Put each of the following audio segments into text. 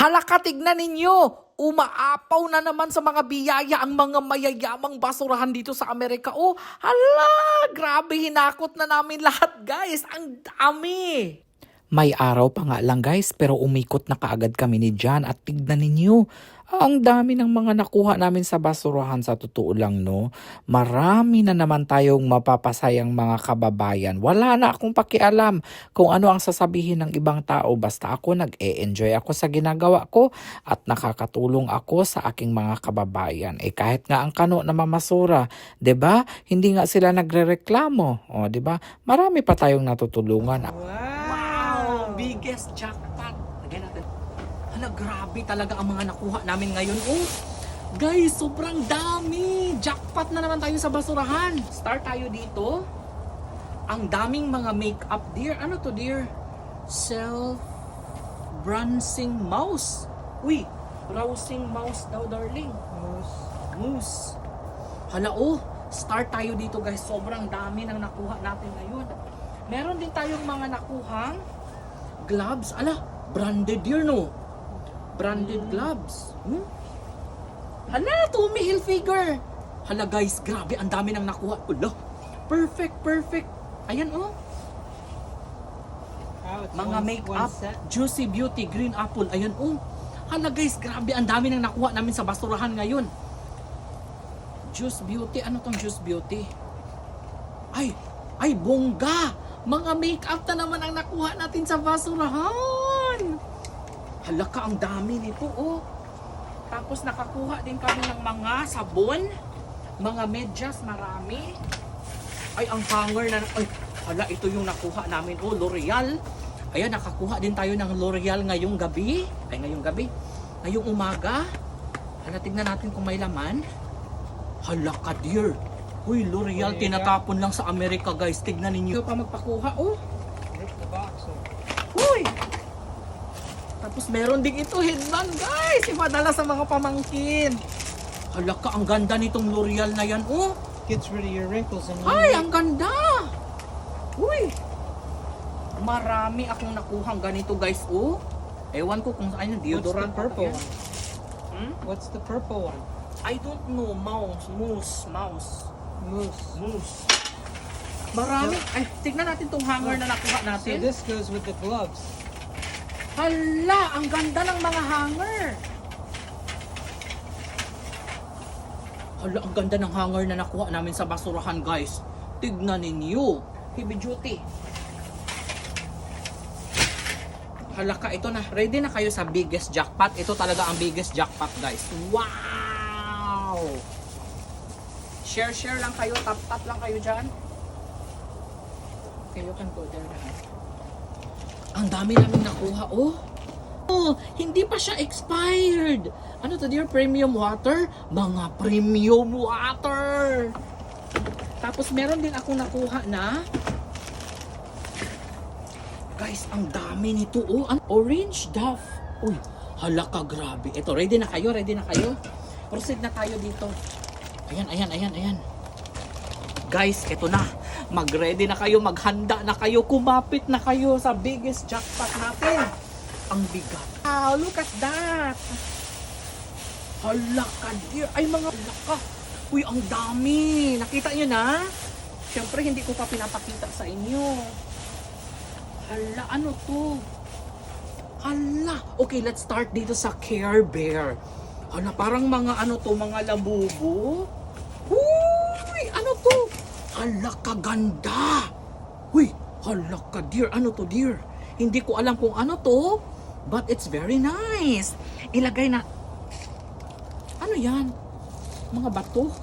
Halaka, tignan ninyo! Umaapaw na naman sa mga biyaya ang mga mayayamang basurahan dito sa Amerika. Oh, hala! Grabe, hinakot na namin lahat, guys. Ang dami! May araw pa nga lang, guys, pero umikot na kaagad kami ni John at tignan ninyo. Ang dami ng mga nakuha namin sa basurahan, sa totoo lang, no? Marami na naman tayong mapapasayang mga kababayan. Wala na akong pakialam kung ano ang sasabihin ng ibang tao. Basta ako nag-e-enjoy ako sa ginagawa ko at nakakatulong ako sa aking mga kababayan. Kahit nga ang kano na mamasura, 'di ba? Hindi nga sila nagrereklamo. O, 'di ba? Marami pa tayong natutulungan. Wow! Biggest jackpot. Lagyan natin. Hala, grabe talaga ang mga nakuha namin ngayon. Oh, guys, sobrang dami. Jackpot na naman tayo sa basurahan. Start tayo dito. Ang daming mga makeup, dear. Ano to, dear? Self-bronzing mouse. Uy, browsing mouse daw, darling. Mouse. Hala, oh, start tayo dito, guys. Sobrang dami ng nakuha natin ngayon. Meron din tayong mga nakuhang gloves. Ala, branded, dear, no? Branded gloves. Hala, Tommy Hilfiger. Hala, guys, grabe, ang dami nang nakuha. Hala, perfect. Ayan, oh. Mga makeup, Juicy Beauty, Green Apple. Ayan, oh. Hala, guys, grabe, ang dami nang nakuha namin sa basurahan ngayon. Juice Beauty, ano tong Juice Beauty? Ay, bongga. Mga makeup na naman ang nakuha natin sa basurahan. Hala ka, ang dami nito, oh. Tapos nakakuha din kami ng mga sabon, mga medyas, marami. Ay, ang hanger na, ay, hala, ito yung nakuha namin, oh, L'Oreal. Ayan, nakakuha din tayo ng L'Oreal ngayong gabi. Ngayong umaga. Hala, tignan natin kung may laman. Hala ka, dear. Uy, L'Oreal, tinatapon lang sa Amerika, guys. Tignan ninyo. Ito pa magpakuha, oh. Uy! Tapos meron din ito, headband, guys. Ipadala sa mga pamangkin. Hala ka, ang ganda nitong L'Oreal na yan, oh. Gets rid of your wrinkles and Ay, ang ganda. Uy. Marami akong nakuhang ganito, guys, oh. Ewan ko kung saan yung What's the deodorant. purple yan. one? What's the purple one? I don't know. Mouse. Moose. Marami. Ay, tignan natin tong hanger na nakuha So natin. this goes with the gloves. Hala, ang ganda ng mga hanger. Hala, ang ganda ng hanger na nakuha namin sa basurahan, guys. Tignan ninyo. Heavy duty. Hala ka, ito na. Ready na kayo sa biggest jackpot. Ito talaga ang biggest jackpot, guys. Wow! Share lang kayo. Tap lang kayo dyan. Okay, you can go there na. Ang dami namin nakuha, oh. Oh, hindi pa siya expired. Ano to, dear? Premium water? Mga premium water. Tapos meron din ako nakuha na, guys, ang dami nito, oh. Ang orange Duff. Uy, hala ka, grabe. Ito, ready na kayo? Proceed na tayo dito. Ayan. Guys, ito na. Mag-ready na kayo, maghanda na kayo, kumapit na kayo sa biggest jackpot natin. Ang bigat. Wow, look at that. Hala ka, dear. Ay, mga hala ka. Uy, ang dami. Nakita nyo na? Siyempre, hindi ko pa pinapakita sa inyo. Hala, ano to? Hala. Okay, let's start dito sa Care Bear. Hala, parang mga ano to, mga labubo. Uy, ano to? Hala ka, ganda. Uy, hala ka, dear. Ano to, dear? Hindi ko alam kung ano to, but it's very nice. Ilagay na. Ano yan? Mga bato.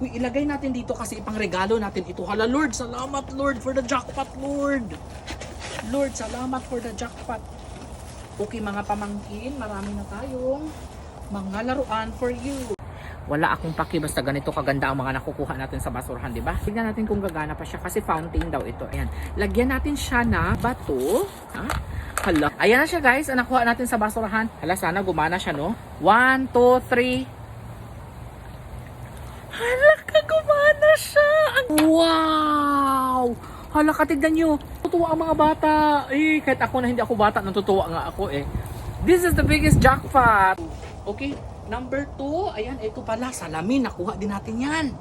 Uy, ilagay natin dito kasi ipang regalo natin ito. Hala, Lord, salamat, Lord, for the jackpot, Lord. Lord, salamat for the jackpot. Okay, mga pamangkin, marami na tayong mga laruan for you. Wala akong paki, basta ganito kaganda ang mga nakukuha natin sa basurahan, di ba? Tignan natin kung gagana pa siya kasi fountain daw ito. Ayan. Lagyan natin siya na bato. Ha? Hala. Ayan na siya, guys. Ang nakuha natin sa basurahan. Hala, sana gumana siya, no? 1, 2, 3. Hala ka, gumana siya. Wow! Hala ka, tignan nyo. Natutuwa ang mga bata. Kahit ako na hindi ako bata, natutuwa nga ako eh. This is the biggest jackpot. Okay, number 2. Ayan, ito pala, salamin. Nakuha din natin yan.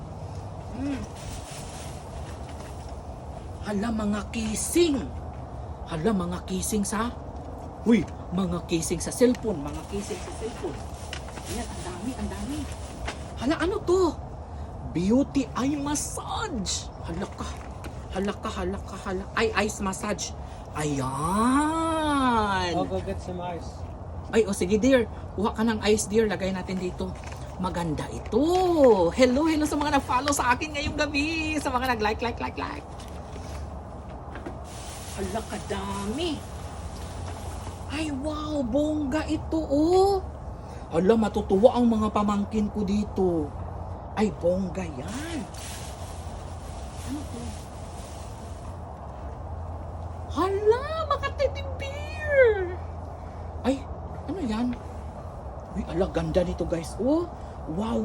Hala, mga casing. Hala, mga casing sa... Uy, mga casing sa cellphone. Mga casing sa cellphone. Ayan, ang dami, ang dami. Hala, ano to? Beauty eye massage. Hala ka. Hala ka, hala ka, hala. Ay, ice massage. Ayan. I'll go get some ice. Ay, o sige dear. Kuha ka ng ice dear. Lagay natin dito. Maganda ito. Hello, hello sa mga nag-follow sa akin ngayong gabi. Sa mga nag-like. Hala, kadami. Ay, wow. Bongga ito, oh. Hala, matutuwa ang mga pamangkin ko dito. Ay, bongga yan. Ano to? Hala, mga teddy bear. Ay, ano yan? Uy, ala, ganda nito guys. Oh, wow.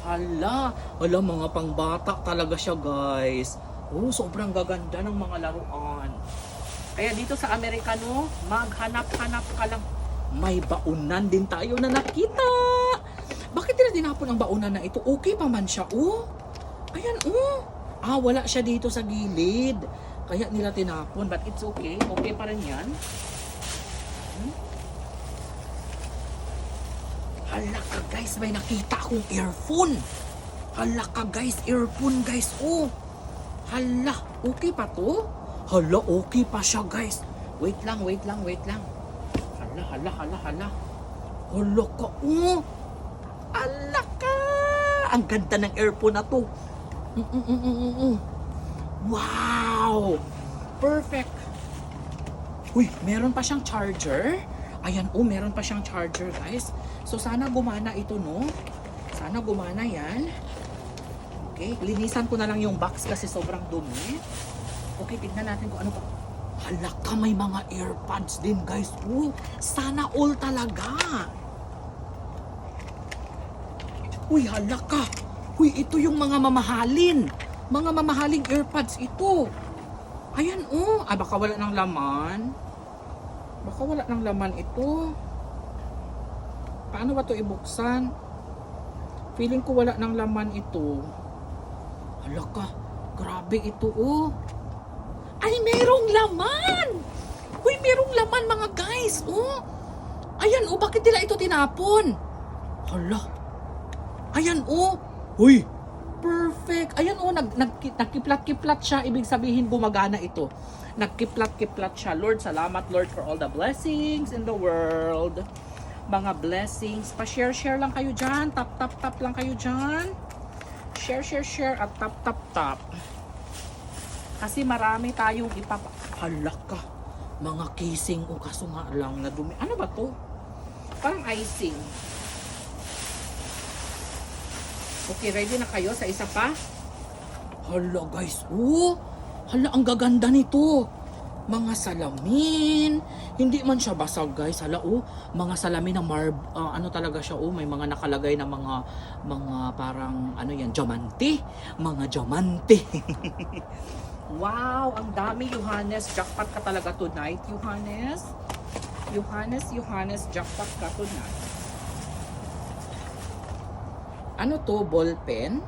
Hala, mga pangbata talaga siya guys. Oh, sobrang gaganda ng mga laruan. Kaya dito sa Amerikano, maghanap-hanap ka lang. May baunan din tayo na nakita. Bakit nila dinapon ang baunan na ito? Okay pa man siya, oh. Ayan, oh. Ah, wala siya dito sa gilid. Kaya nila tinapon, but it's okay. Okay pa rin yan. Hala ka guys, may nakita akong earphone. Hala ka guys, earphone guys, oh. Hala, okay pa to? Hala, okay pa siya guys. Wait lang. Hala. Hala ka, oh. Hala ka. Ang ganda ng earphone na to. Wow! Perfect! Uy, meron pa siyang charger. Ayan, oh, meron pa siyang charger, guys. So, sana gumana ito, no? Sana gumana yan. Okay, linisan ko na lang yung box kasi sobrang dumi. Okay, tignan natin kung ano pa. Hala ka, may mga AirPods din, guys. Oh, sana all talaga. Uy, hala ka. Uy, ito yung mga mamahalin. Mga mamahaling AirPods ito. Ayan, oh. Ah, baka wala ng laman. Baka wala ng laman ito. Paano ba ito ibuksan? Feeling ko wala ng laman ito. Hala ka. Grabe ito, oh. Ay, merong laman! Uy, merong laman, mga guys, oh. Ayan, oh. Bakit nila ito tinapon? Hala. Ayan, oh. Uy, perfect. Ayan, oh, nagkiplat-kiplat siya. Ibig sabihin, gumagana ito. Nagkiplat-kiplat siya. Lord, salamat, Lord, for all the blessings in the world. Mga blessings. Pa-share lang kayo dyan. Tap lang kayo dyan. Share, at tap. Kasi marami tayong Hala ka. Mga casing, o kaso nga lang na dumi. Ano ba to? Parang icing. Okay, ready na kayo sa isa pa? Hala guys, oh! Hala, ang gaganda nito! Mga salamin! Hindi man siya basag guys, hala oh! Mga salamin na ano talaga siya oh, may mga nakalagay na mga parang, ano yan, diamante! Mga diamante! Wow! Ang dami, Johannes! Jackpot ka talaga tonight, Johannes! Johannes, jackpot ka tonight! Ano to? Ballpen?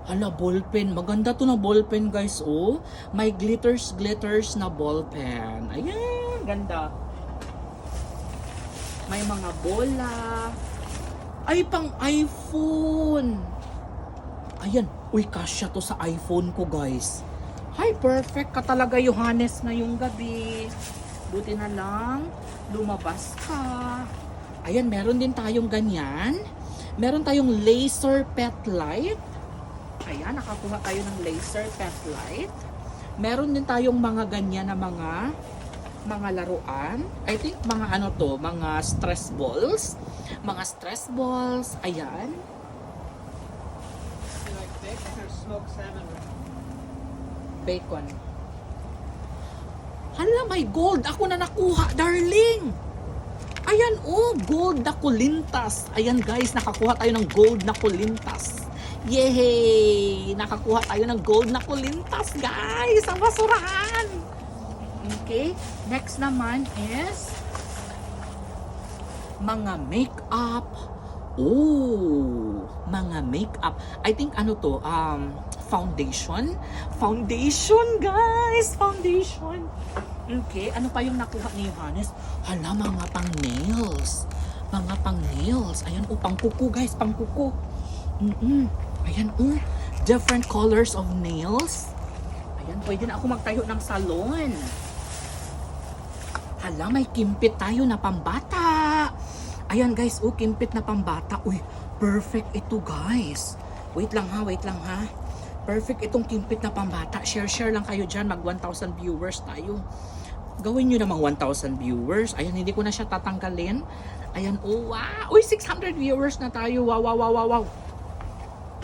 Hala, ballpen. Maganda to na ballpen, guys, oh. May glitters na ballpen. Ayan, ganda. May mga bola. Ay, pang iPhone. Ayan. Uy, kasya to sa iPhone ko, guys. Hi, perfect ka talaga, Johannes, ngayong gabi. Buti na lang, lumabas ka. Ayan, meron din tayong ganyan. Meron tayong laser pet light. Ayan, nakakuha tayo ng laser pet light. Meron din tayong mga ganyan na mga laruan. I think mga ano to, mga stress balls. Mga stress balls. Ayan. Like bacon or smoked salmon? Bacon. Hala, may gold. Ako na nakuha, darling. Ayan, oh, gold na kulintas. Ayan, guys, nakakuha tayo ng gold na kulintas. Yay! Nakakuha tayo ng gold na kulintas, guys, ang basurahan. Okay? Next naman is mga makeup. Oh, mga makeup. I think ano to, foundation. Foundation, guys! Foundation. Okay, ano pa yung nakuha ni Johannes? Hala, mga pang nails. Mga pang nails. Ayan, oh, pang kuko, guys, pang kuko. Ayan, oh, different colors of nails. Ayan, pwede na ako magtayo ng salon. Hala, may kimpit tayo na pambata. Ayan, guys, oh, kimpit na pambata. Uy, perfect ito, guys. Wait lang ha, wait lang ha. Perfect itong kimpit na pambata. Share lang kayo dyan. Mag 1,000 viewers tayo. Gawin nyo namang 1,000 viewers. Ayan, hindi ko na siya tatanggalin. Ayan, oh, wow. Uy, 600 viewers na tayo. Wow, wow, wow, wow, wow.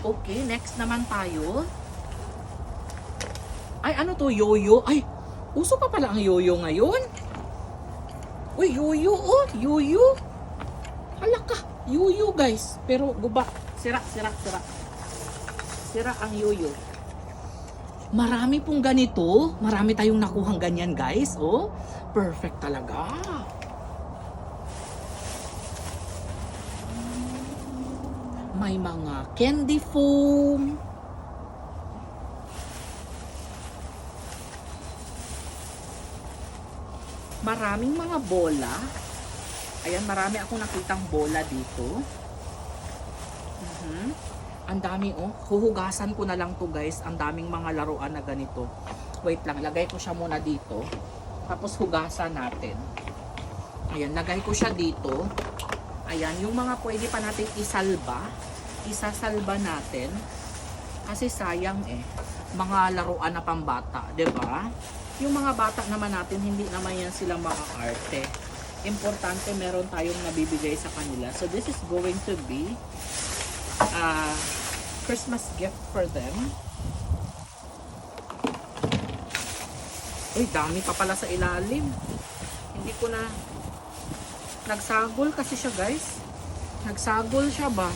Okay, next naman tayo. Ay, ano to? Yoyo. Ay, uso pa pala ang yoyo ngayon. Uy, yoyo, oh. Yoyo. Hala ka. Yoyo, guys. Pero, guba. Sira. Sira ang yoyo. Marami pong ganito. Marami tayong nakuhang ganyan, guys. Oh, perfect talaga. May mga candy foam. Maraming mga bola. Ayan, marami akong nakitang bola dito. Ang dami, oh. Huhugasan ko na lang to, guys. Ang daming mga laruan na ganito. Wait lang, lagay ko siya muna dito. Tapos hugasan natin. Ayan, lagay ko siya dito. Ayan, yung mga pwede pa natin isalba. Isasalba natin. Kasi sayang eh. Mga laruan na pambata, 'di ba? Yung mga bata naman natin, hindi naman yan sila makaarte. Importante meron tayong nabibigay sa kanila. So this is going to be Christmas gift for them. Uy, dami pa pala sa ilalim. Hindi ko na nagsagol kasi siya, guys. Nagsagol siya ba?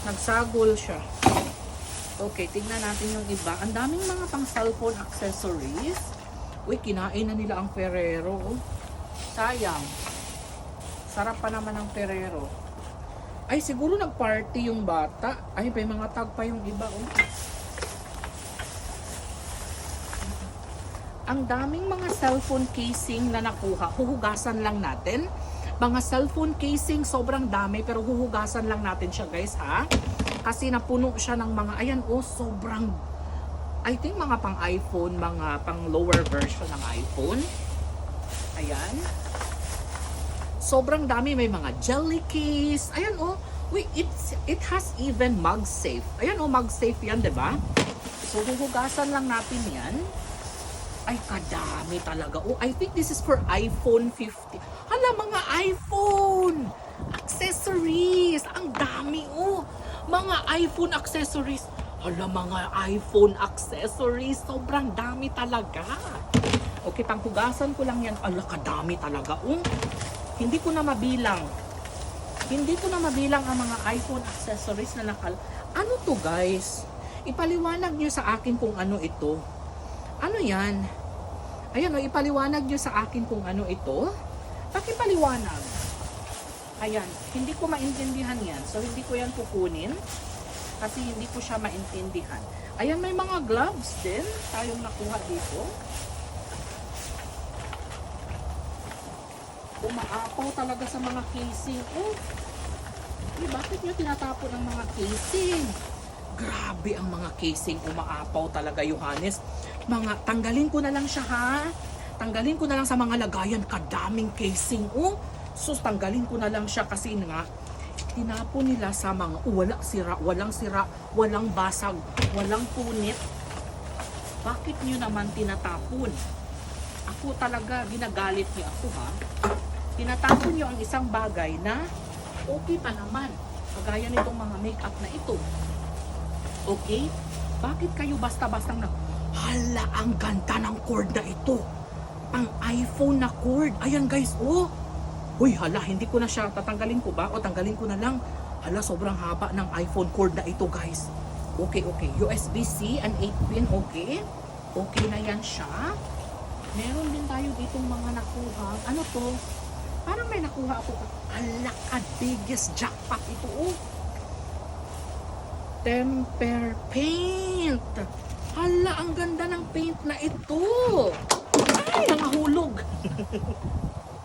Nagsagol siya. Okay, tingnan natin yung iba. Ang daming mga pang cellphone accessories. Uy, kinain na nila ang Ferrero. Sayang. Sarap pa naman ang Ferrero. Ay, siguro nag-party yung bata. Ay, may mga tag pa yung iba, oh. Ang daming mga cellphone casing na nakuha. Huhugasan lang natin. Mga cellphone casing, sobrang dami. Pero huhugasan lang natin siya, guys, ha? Kasi napuno siya ng mga, ayan, oh, sobrang, I think mga pang iPhone, mga pang lower version ng iPhone. Ayan. Sobrang dami, may mga jelly case. Ayan, oh. Wait, it has even MagSafe. Ayan, oh, MagSafe yan, diba? So, huhugasan lang natin yan. Ay, kadami talaga. Oh, I think this is for iPhone 15. Hala, mga iPhone accessories. Ang dami, oh. Mga iPhone accessories. Hala, mga iPhone accessories. Sobrang dami talaga. Okay, panghugasan ko lang yan. Ala, kadami talaga, oh. Hindi ko na mabilang. Hindi ko na mabilang ang mga iPhone accessories na Ano to, guys? Ipaliwanag nyo sa akin kung ano ito. Ano yan? Ayan, o, ipaliwanag nyo sa akin kung ano ito. Pakipaliwanag. Ayan, hindi ko maintindihan yan. So, hindi ko yan kukunin. Kasi hindi ko siya maintindihan. Ayan, may mga gloves din tayong nakuha dito. Umaapaw talaga sa mga casing. Oh, bakit nyo tinatapon ang mga casing? Grabe ang mga casing. Umaapaw talaga, Johannes. Tanggalin ko na lang siya, ha? Tanggalin ko na lang sa mga lagayan. Kadaming casing. Oh, sus, tanggalin ko na lang siya kasi nga, tinapon nila sa mga, walang sira, walang basag, walang punit. Bakit nyo naman tinatapon? Ako talaga, ginagalit niyo ako, ha? Tinatapon nyo ang isang bagay na okay pa naman. Kagaya nitong mga makeup na ito. Okay? Bakit kayo basta-bastang hala, ang ganda ng cord na ito. Pang iPhone na cord. Ayan, guys, oh. Uy, hala, hindi ko na siya, tatanggalin ko ba? O tanggalin ko na lang. Hala, sobrang haba ng iPhone cord na ito, guys. Okay. USB-C and 8-pin, okay. Okay na yan siya. Meron din tayo tayo ditong mga nakuha. Ano to? Parang may nakuha ako. Alakad, biggest jackpot ito, oh. Temper paint. Hala, ang ganda ng paint na ito. Ay, nangahulog.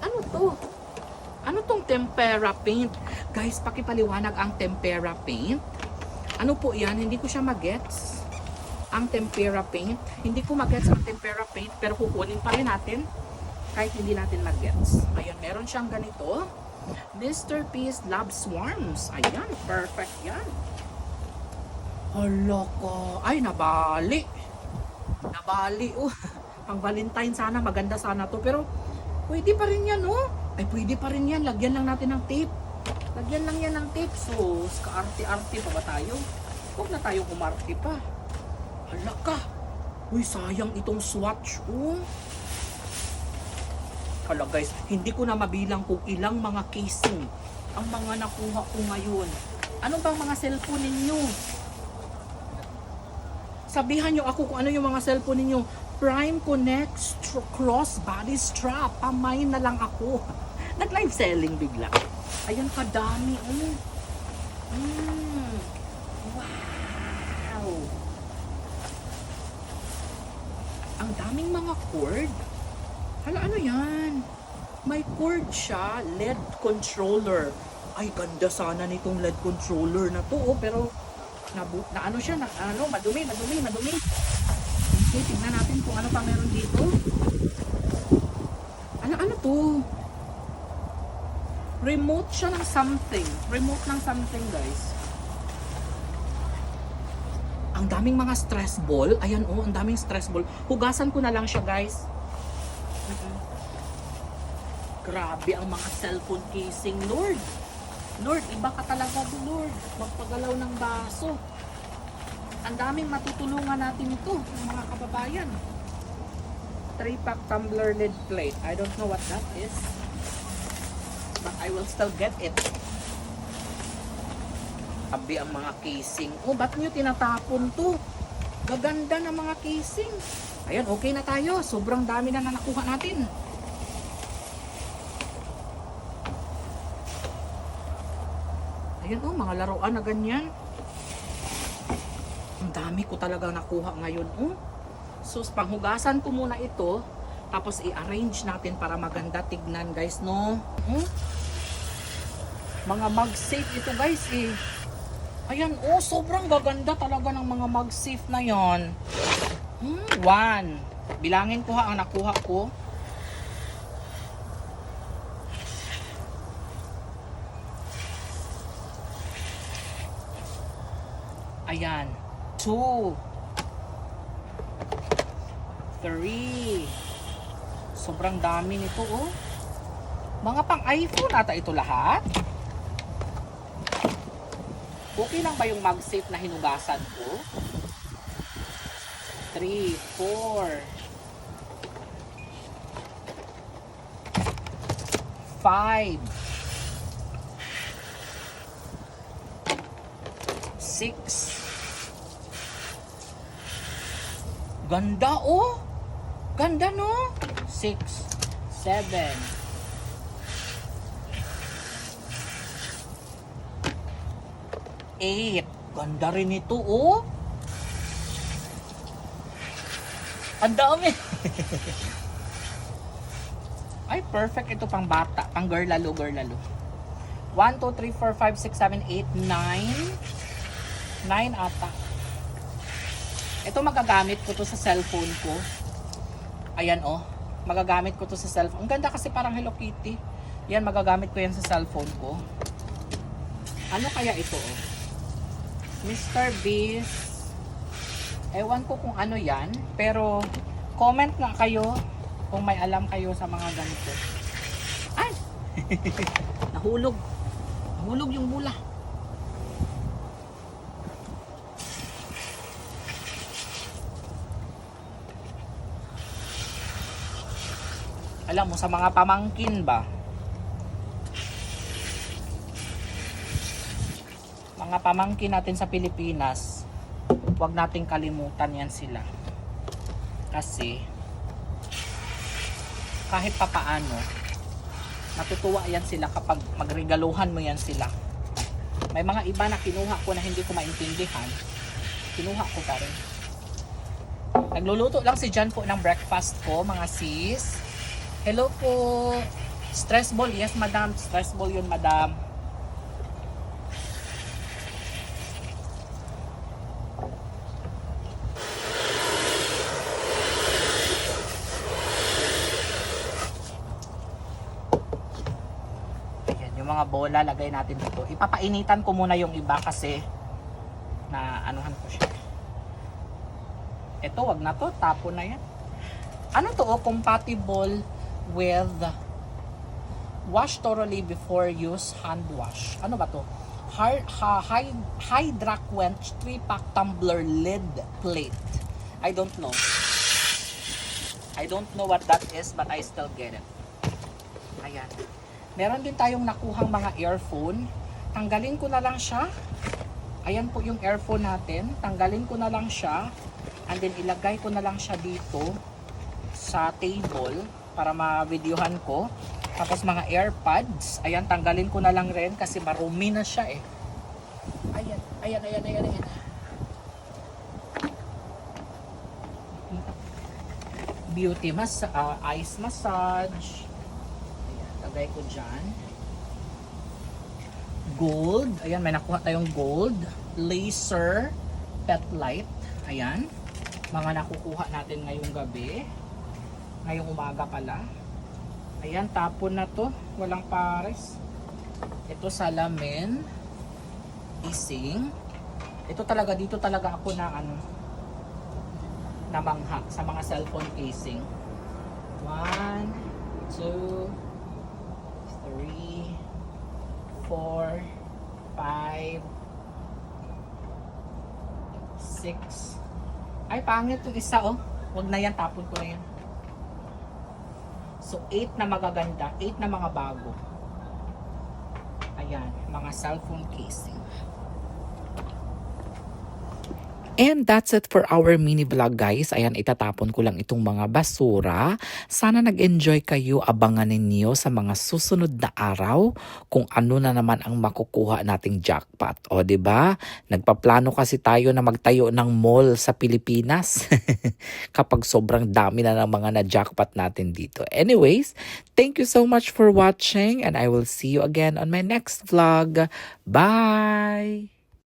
Ano to? Ano tong tempera paint? Guys, pakipaliwanag ang tempera paint. Ano po yan? Hindi ko siya magets. Ang tempera paint. Hindi ko magets ang tempera paint, pero kukunin pa rin natin kahit hindi natin magets. Ayan, meron siyang ganito. Mr. Peace Love Swarms. Ayan, perfect yan. Hala ko. Ay, nabali. Nabali, oh. Pang Valentine sana, maganda sana to. Pero, pwede pa rin yan, oh. Ay, pwede pa rin yan. Lagyan lang natin ng tape. Lagyan lang yan ng tape. So, kaarte-arte pa ba tayo? Huwag na tayong umarte pa. Hala ka. Uy, sayang itong swatch, oh. Hala guys, hindi ko na mabilang kung ilang mga casing ang mga nakuha ko ngayon. Ano bang mga cellphone ninyo? Sabihan nyo ako kung ano yung mga cellphone ninyo. Prime Connect Cross Body Strap. Pamain na lang ako. Nag-live selling bigla. Ayan, kadami. Wow! Ang daming mga cord. Hala, ano yan? May cord siya. LED controller. Ay, ganda sana nitong LED controller na to. Oh, pero na ano siya, madumi. Okay, tignan natin kung ano pa meron dito. Ano to? Remote siya ng something. Remote ng something, guys. Ang daming mga stress ball. Ayan, oh, ang daming stress ball. Hugasan ko na lang siya, guys. Grabe ang mga cellphone casing, Lord. Lord, iba ka talaga, Lord. Magpagalaw ng baso. Ang daming matutulungan natin ito, ng mga kababayan. 3-pack tumbler lid plate. I don't know what that is. But I will still get it. Grabe ang mga casing. Oh, ba't nyo tinatapon to? Gaganda ng mga casing. Ayan, okay na tayo. Sobrang dami na nakuha natin. Ayan, oh, mga laruan na ganyan. Ang dami ko talaga nakuha ngayon, oh. So, panghugasan ko muna ito. Tapos, i-arrange natin para maganda tignan, guys, no? Mga mag-safe ito, guys, eh. Ayan, oh, sobrang gaganda talaga ng mga mag-safe na yon. 1. Bilangin ko ha ang nakuha ko. Ayan. 2. 3. Sobrang dami nito, oh. Mga pang iPhone ata ito lahat. Okay lang ba yung mag-safe na hinugasan ko? 3, 4, 5, 6. Ganda, oh. Ganda, no? 6, 7, 8. Ganda rin ito, oh. Ang dami. Ay, perfect ito pang bata. Pang girl lalo. 1, 2, 3, 4, 5, 6, 7, 8, 9. 9 ata. Ito magagamit ko to sa cellphone ko. Ayan, oh. Magagamit ko to sa cellphone. Ang ganda kasi parang Hello Kitty. Yan, magagamit ko yan sa cellphone ko. Ano kaya ito, oh? Mr. Beast. Ewan ko kung ano yan. Pero, comment nga kayo kung may alam kayo sa mga ganito. Ay! Nahulog. Nahulog yung bula. Alam mo, sa mga pamangkin ba? Mga pamangkin natin sa Pilipinas, huwag nating kalimutan yan sila. Kasi, kahit papaano, natutuwa yan sila kapag magregaluhan mo yan sila. May mga iba na kinuha ko na hindi ko maintindihan. Kinuha ko pa rin. Nagluluto lang si Jan po ng breakfast ko, mga sis. Hello po. Stress ball. Yes, madam. Stress ball yun, madam. Ayan, yung mga bola, lagay natin dito. Ipapainitan ko muna yung iba kasi na anuhan ko siya. Ito, wag na to. Tapo na yan. Ano to? Compatible with wash thoroughly before use hand wash. Ano ba to? Hydra Quench 3-pack tumbler lid plate. I don't know. I don't know what that is, but I still get it. Ayan. Meron din tayong nakuhang mga earphone. Tanggalin ko na lang siya. Ayan po yung earphone natin. Tanggalin ko na lang siya. And then ilagay ko na lang siya dito sa table para ma-videohan ko. Tapos mga AirPods, ayan, tanggalin ko na lang rin kasi marumi na siya eh. Ayan, ayan, ayan, ayan, ayan. Beauty ice massage. Ayan, lagay ko dyan. Gold, ayan, may nakuha tayong gold. Laser pet light, ayan. Mga nakukuha natin ngayong gabi. Ngayong umaga pala. Ayan, tapon na to. Walang pares. Ito salamin. Ising. Ito talaga, dito talaga ako na namangha sa mga cellphone casing. 1, 2, 3, 4, 5, 6. Ay, pangit yung isa, oh. Huwag na yan, tapon ko na yan. So, 8 na magaganda, 8 na mga bago. Ayan, mga cellphone casing. And that's it for our mini vlog, guys. Ayan, itatapon ko lang itong mga basura. Sana nag-enjoy kayo. Abangan ninyo sa mga susunod na araw kung ano na naman ang makukuha nating jackpot. O, diba? Nagpaplano kasi tayo na magtayo ng mall sa Pilipinas. Kapag sobrang dami na ng mga na-jackpot natin dito. Anyways, thank you so much for watching and I will see you again on my next vlog. Bye!